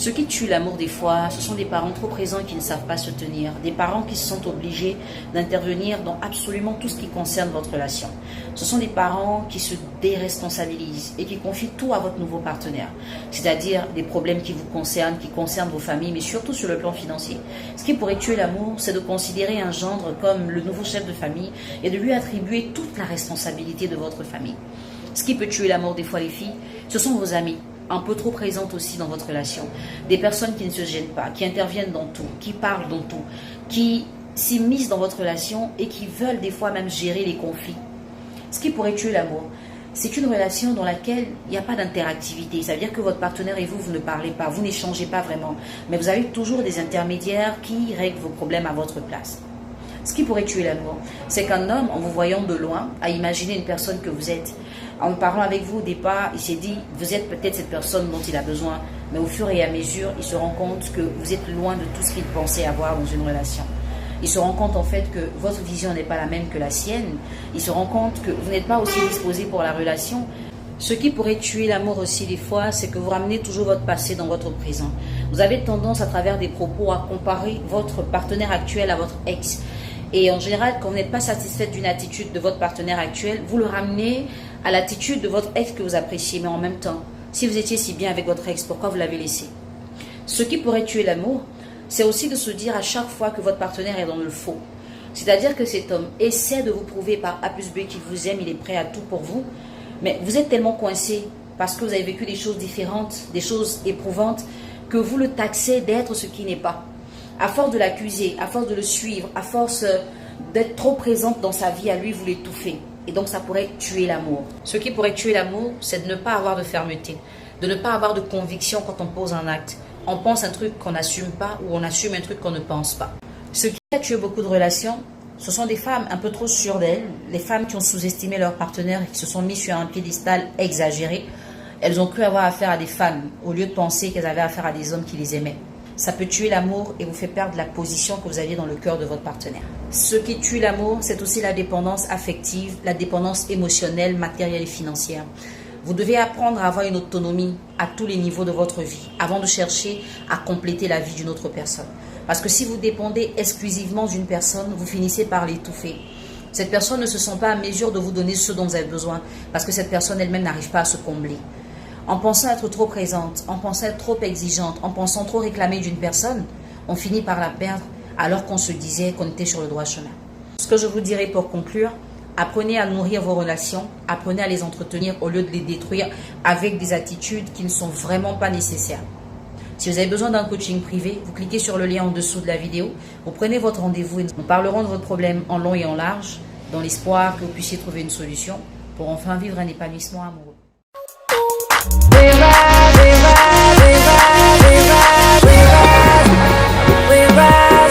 Ce qui tue l'amour des fois, ce sont des parents trop présents qui ne savent pas se tenir, des parents qui se sentent obligés d'intervenir dans absolument tout ce qui concerne votre relation. Ce sont des parents qui se déresponsabilisent et qui confient tout à votre nouveau partenaire, c'est-à-dire des problèmes qui vous concernent, qui concernent vos familles, mais surtout sur le plan financier. Ce qui pourrait tuer l'amour, c'est de considérer un gendre comme le nouveau chef de famille et de lui attribuer toute la responsabilité de votre famille. Ce qui peut tuer l'amour des fois les filles, ce sont vos amis, un peu trop présentes aussi dans votre relation. Des personnes qui ne se gênent pas, qui interviennent dans tout, qui parlent dans tout, qui s'immiscent dans votre relation et qui veulent des fois même gérer les conflits. Ce qui pourrait tuer l'amour, c'est une relation dans laquelle il n'y a pas d'interactivité. Ça veut dire que votre partenaire et vous, vous ne parlez pas, vous n'échangez pas vraiment. Mais vous avez toujours des intermédiaires qui règlent vos problèmes à votre place. Ce qui pourrait tuer l'amour, c'est qu'un homme, en vous voyant de loin, a imaginé une personne que vous êtes. En parlant avec vous au départ, il s'est dit, vous êtes peut-être cette personne dont il a besoin. Mais au fur et à mesure, il se rend compte que vous êtes loin de tout ce qu'il pensait avoir dans une relation. Il se rend compte en fait que votre vision n'est pas la même que la sienne. Il se rend compte que vous n'êtes pas aussi disposé pour la relation. Ce qui pourrait tuer l'amour aussi des fois, c'est que vous ramenez toujours votre passé dans votre présent. Vous avez tendance à travers des propos à comparer votre partenaire actuel à votre ex. Et en général, quand vous n'êtes pas satisfaite d'une attitude de votre partenaire actuel, vous le ramenez à l'attitude de votre ex que vous appréciez. Mais en même temps, si vous étiez si bien avec votre ex, pourquoi vous l'avez laissé? Ce qui pourrait tuer l'amour, c'est aussi de se dire à chaque fois que votre partenaire est dans le faux. C'est-à-dire que cet homme essaie de vous prouver par A plus B qu'il vous aime, il est prêt à tout pour vous. Mais vous êtes tellement coincé parce que vous avez vécu des choses différentes, des choses éprouvantes, que vous le taxez d'être ce qui n'est pas. À force de l'accuser, à force de le suivre, à force d'être trop présente dans sa vie, à lui, vous l'étouffez. Et donc, ça pourrait tuer l'amour. Ce qui pourrait tuer l'amour, c'est de ne pas avoir de fermeté, de ne pas avoir de conviction quand on pose un acte. On pense un truc qu'on n'assume pas ou on assume un truc qu'on ne pense pas. Ce qui a tué beaucoup de relations, ce sont des femmes un peu trop sûres d'elles, les femmes qui ont sous-estimé leur partenaire et qui se sont mis sur un piédestal exagéré. Elles ont cru avoir affaire à des femmes au lieu de penser qu'elles avaient affaire à des hommes qui les aimaient. Ça peut tuer l'amour et vous fait perdre la position que vous aviez dans le cœur de votre partenaire. Ce qui tue l'amour, c'est aussi la dépendance affective, la dépendance émotionnelle, matérielle et financière. Vous devez apprendre à avoir une autonomie à tous les niveaux de votre vie avant de chercher à compléter la vie d'une autre personne. Parce que si vous dépendez exclusivement d'une personne, vous finissez par l'étouffer. Cette personne ne se sent pas à mesure de vous donner ce dont vous avez besoin parce que cette personne elle-même n'arrive pas à se combler. En pensant être trop présente, en pensant être trop exigeante, en pensant trop réclamer d'une personne, on finit par la perdre alors qu'on se disait qu'on était sur le droit chemin. Ce que je vous dirais pour conclure, apprenez à nourrir vos relations, apprenez à les entretenir au lieu de les détruire avec des attitudes qui ne sont vraiment pas nécessaires. Si vous avez besoin d'un coaching privé, vous cliquez sur le lien en dessous de la vidéo, vous prenez votre rendez-vous et nous parlerons de votre problème en long et en large, dans l'espoir que vous puissiez trouver une solution pour enfin vivre un épanouissement amoureux. We ride.